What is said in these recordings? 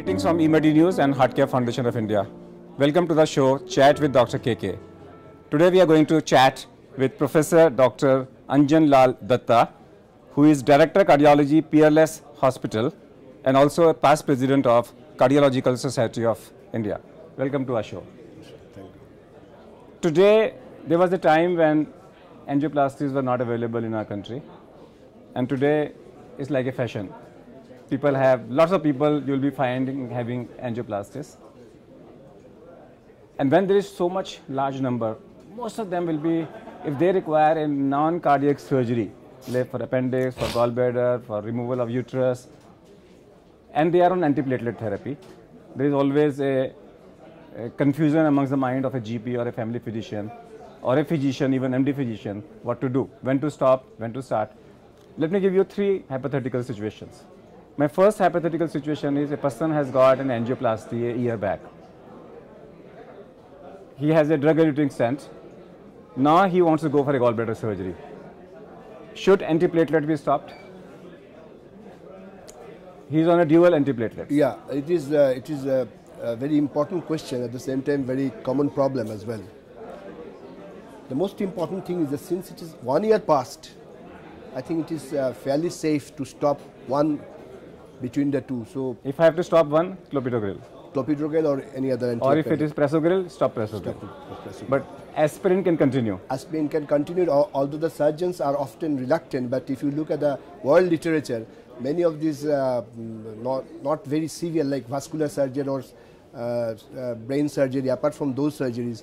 Greetings from eMedi News and Heart Care Foundation of India. Welcome to the show Chat with Dr. KK. Today we are going to chat with Professor Dr Anjan Lal Dutta, who is Director Cardiology, Peerless Hospital, and also a past President of Cardiological Society of India. Welcome to our show. Thank you. Today there was a time when angioplasties were not available in our country, and today it's like a fashion. People have, lots of people you'll be finding having angioplasties. And when there is so much large number, most of them will be, if they require a non-cardiac surgery, like for appendix, for gallbladder, for removal of uterus, and they are on antiplatelet therapy, there is always a confusion amongst the mind of a GP or a family physician, or a physician, even MD physician, what to do, when to stop, when to start. Let me give you three hypothetical situations. My first hypothetical situation is a person has got an angioplasty a year back. He has a drug-eluting stent. Now he wants to go for a gallbladder surgery. Should antiplatelet be stopped? He is on a dual antiplatelet. Yeah, it is a very important question, at the same time very common problem as well. The most important thing is that since it is 1 year past, I think it is fairly safe to stop one between the two. So if I have to stop one, clopidogrel. Clopidogrel or any other antiplatelet. Or if it is prasugrel, stop prasugrel. But aspirin can continue. Aspirin can continue, although the surgeons are often reluctant. But if you look at the world literature, many of these not very severe, like vascular surgery or brain surgery, apart from those surgeries,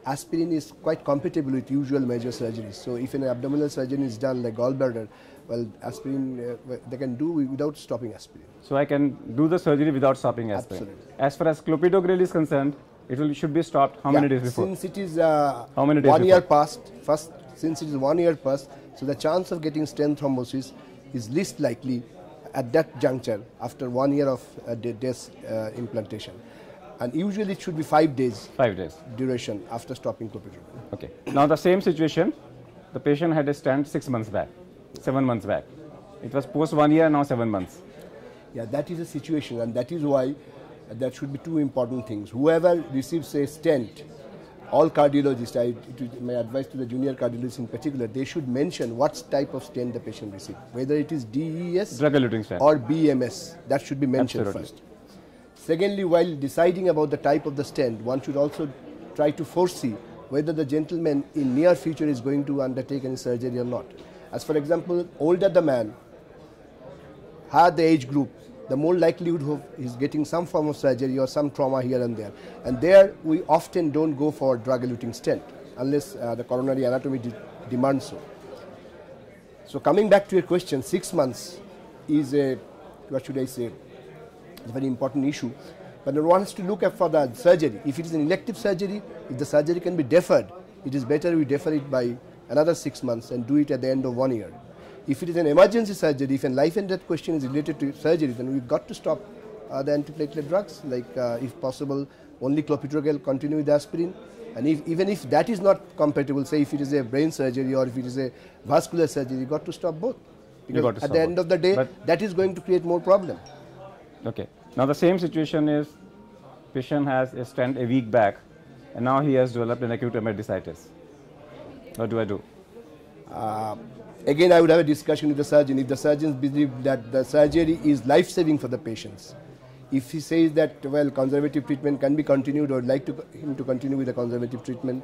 aspirin is quite compatible with usual major surgeries. So if an abdominal surgery is done like gallbladder, well, aspirin they can do without stopping aspirin. So I can do the surgery without stopping aspirin. Absolutely. As far as clopidogrel is concerned, should be stopped how many days before? Since it is how many days 1 year before? past, since it is 1 year past, so the chance of getting stent thrombosis is least likely at that juncture after 1 year of DES implantation. And usually it should be 5 days. 5 days. Duration after stopping clopidogrel. Okay. Now the same situation, the patient had a stent 6 months back, 7 months back. It was post 1 year, now 7 months. Yeah, that is a situation, and that is why there should be two important things. Whoever receives a stent, all cardiologists, my advice to the junior cardiologists in particular, they should mention what type of stent the patient received, whether it is DES drug-eluting stent or BMS. That should be mentioned Absolutely. first. Secondly, while deciding about the type of the stent, one should also try to foresee whether the gentleman in near future is going to undertake any surgery or not. As for example, older the man, higher the age group, the more likelihood of he's getting some form of surgery or some trauma here and there. And there we often don't go for drug-eluting stent unless the coronary anatomy demands so. So coming back to your question, 6 months is a, what should I say, it's a very important issue. But one has to look at for the surgery. If it is an elective surgery, if the surgery can be deferred, it is better we defer it by another 6 months and do it at the end of 1 year. If it is an emergency surgery, if a life and death question is related to surgery, then we've got to stop the antiplatelet drugs, like if possible, only clopidogrel, continue with aspirin. And even if that is not compatible, say if it is a brain surgery or if it is a vascular surgery, you got to stop both. Because at the end of the day, that is going to create more problem. Okay. Now the same situation is, patient has a stent a week back, and now he has developed an acute dermatitis. What do I do? Again, I would have a discussion with the surgeon. If the surgeons believe that the surgery is life-saving for the patients, if he says that, well, conservative treatment can be continued, or like him to continue with the conservative treatment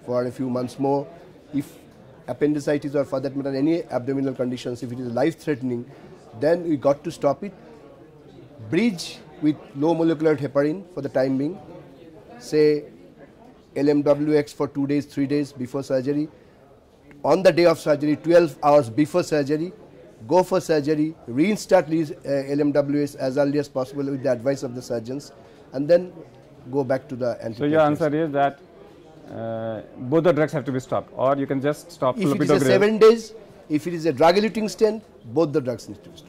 for a few months more, if appendicitis or for that matter any abdominal conditions, if it is life-threatening, then we got to stop it. Bridge with low molecular heparin for the time being, say LMWX for 2 days, 3 days before surgery. On the day of surgery, 12 hours before surgery, go for surgery, reinstart LMWS as early as possible with the advice of the surgeons, and then go back to the antiplatelets. So your answer is that both the drugs have to be stopped, or you can just stop clopidogrel. If it is a 7 days, if it is a drug-eluting stent, both the drugs need to be stopped.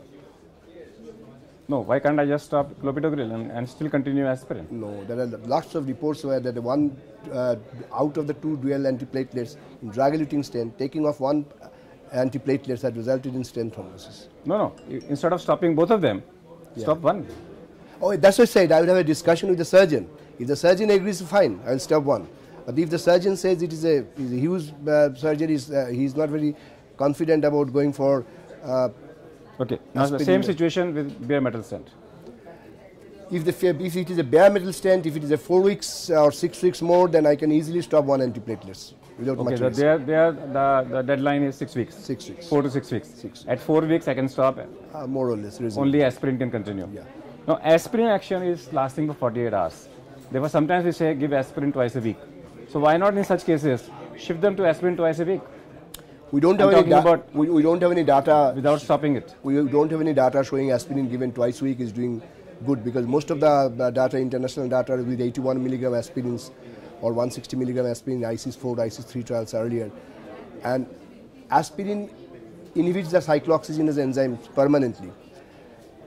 No, why can't I just stop clopidogrel and still continue aspirin? No, there are lots of reports where that one out of the 2 dual antiplatelets in drug-eluting stent, taking off one antiplatelets had resulted in stent thrombosis. No, no. Instead of stopping both of them, stop one. Oh, that's what I said. I will have a discussion with the surgeon. If the surgeon agrees, fine, I will stop one. But if the surgeon says it is a huge surgery, he is not very confident about going for. Okay. Now the same situation with bare metal stent. If it is a bare metal stent, if it is a 4 weeks or 6 weeks more, then I can easily stop 1 antiplatelets without much risk. The deadline is 6 weeks. 6 weeks. 4 to 6 weeks. At 4 weeks, I can stop. More or less. Reasonable. Only aspirin can continue. Yeah. Now, aspirin action is lasting for 48 hours. Therefore, sometimes we say give aspirin twice a week. So why not in such cases shift them to aspirin twice a week? We don't have we don't have any data without stopping it. We don't have any data showing aspirin given twice a week is doing good, because most of the data, international data, with 81 milligram aspirins or 160 milligram aspirin, ISIS 4, ISIS 3 trials earlier, and aspirin inhibits the cyclooxygenase enzyme permanently,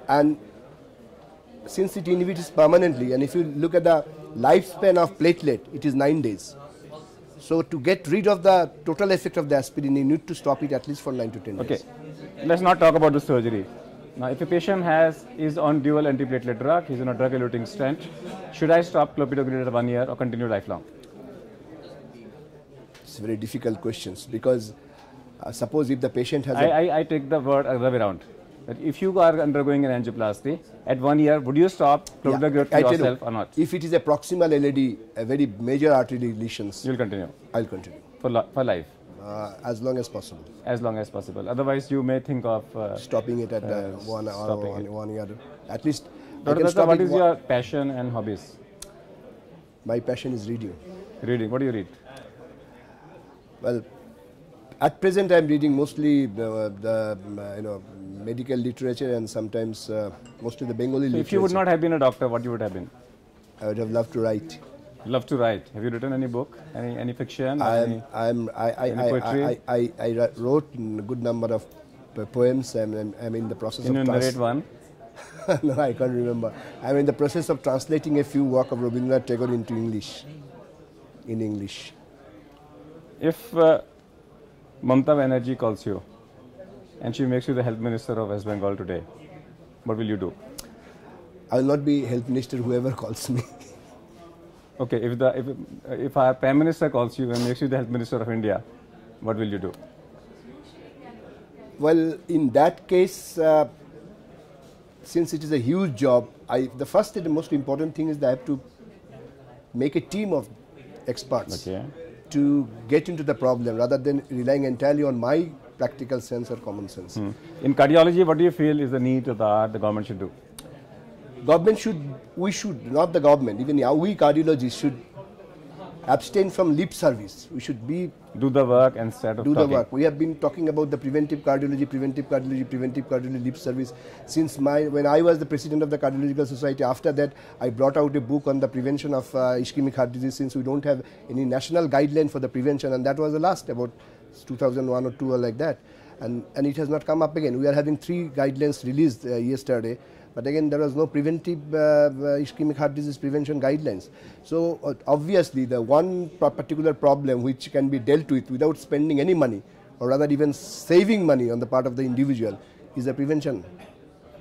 and since it inhibits permanently, and if you look at the lifespan of platelet, it is 9 days. So to get rid of the total effect of the aspirin, you need to stop it at least for 9 to 10 days. Okay, let's not talk about the surgery. Now, if a patient is on dual antiplatelet drug, he's on a drug-eluting stent, should I stop clopidogrel at 1 year or continue lifelong? It's very difficult questions, because suppose if the patient has I take the word other way around. That if you are undergoing an angioplasty, at 1 year, would you stop clopidogrel for yourself or not? If it is a proximal LAD, a very major artery lesions, you'll continue. I'll continue. For life? As long as possible. As long as possible. Otherwise, you may think of stopping it at 1 hour or 1 year. At least. Dr. Dutta, what is your passion and hobbies? My passion is reading. Reading. What do you read? Well, at present I am reading mostly the medical literature, and sometimes mostly the Bengali literature. If you would not have been a doctor, what you would have been? I would have loved to write. Love to write. Have you written any book? Any fiction? I wrote a good number of poems, and I'm in the process of. Can you narrate one? No, I can't remember. I'm in the process of translating a few works of Rabindranath Tagore into English. In English. If Mamata Banerjee calls you and she makes you the health minister of West Bengal today, what will you do? I will not be health minister whoever calls me. Okay, if our Prime Minister calls you and makes you the health minister of India, what will you do? Well, in that case, since it is a huge job, the first and the most important thing is that I have to make a team of experts to get into the problem, rather than relying entirely on my practical sense or common sense. In cardiology, what do you feel is the need of the government should do? We should, not the government, even we cardiologists should abstain from lip service. We should do the work instead of talking. The work. We have been talking about the preventive cardiology lip service since when I was the president of the Cardiological Society. After that, I brought out a book on the prevention of ischemic heart disease, since we don't have any national guideline for the prevention, and that was the last, about 2001 or 2 or like that, and it has not come up again. We are having 3 guidelines released yesterday. But again, there was no preventive ischemic heart disease prevention guidelines. So obviously, the one particular problem which can be dealt with without spending any money, or rather even saving money on the part of the individual, is the prevention.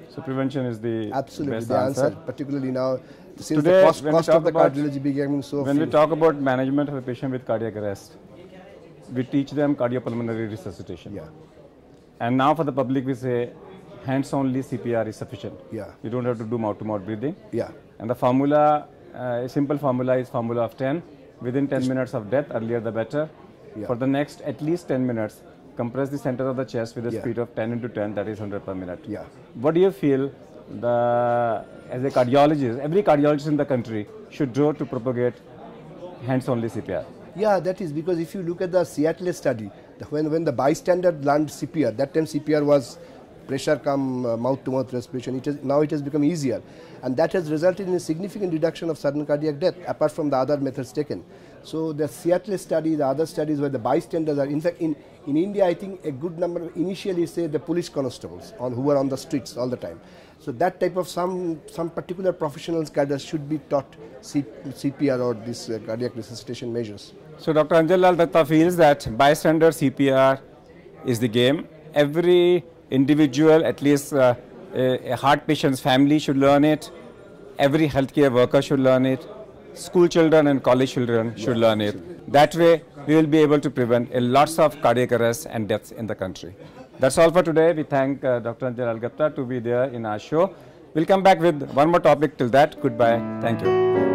So prevention is the absolutely best the answer, particularly now since today, the cost of the cardiology becoming so. When we talk about management of a patient with cardiac arrest, we teach them cardiopulmonary resuscitation. Yeah. And now for the public, we say, hands-only CPR is sufficient. Yeah. You don't have to do mouth-to-mouth breathing. Yeah. And the formula, a simple formula is formula of 10. Within 10 minutes of death, earlier the better. Yeah. For the next at least 10 minutes, compress the center of the chest with a speed of 10 into 10, that is 100 per minute. Yeah. What do you feel as a cardiologist, every cardiologist in the country should do to propagate hands-only CPR? Yeah, that is because if you look at the Seattle study, when the bystander learned CPR, that time CPR was pressure come mouth-to-mouth respiration. Now it has become easier, and that has resulted in a significant reduction of sudden cardiac death, apart from the other methods taken. So the Seattle study, the other studies where the bystanders are, in fact, in India, I think a good number initially say the police constables who are on the streets all the time. So that type of some particular professionals cadres should be taught CPR or this cardiac resuscitation measures. So Dr. Anjan Lal Datta feels that bystander CPR is the game. Every individual, at least a heart patient's family, should learn it. Every healthcare worker should learn it. School children and college children should learn it. That way, we will be able to prevent lots of cardiac arrests and deaths in the country. That's all for today. We thank Dr. Anjan Lal to be there in our show. We'll come back with one more topic. Till that, goodbye. Thank you.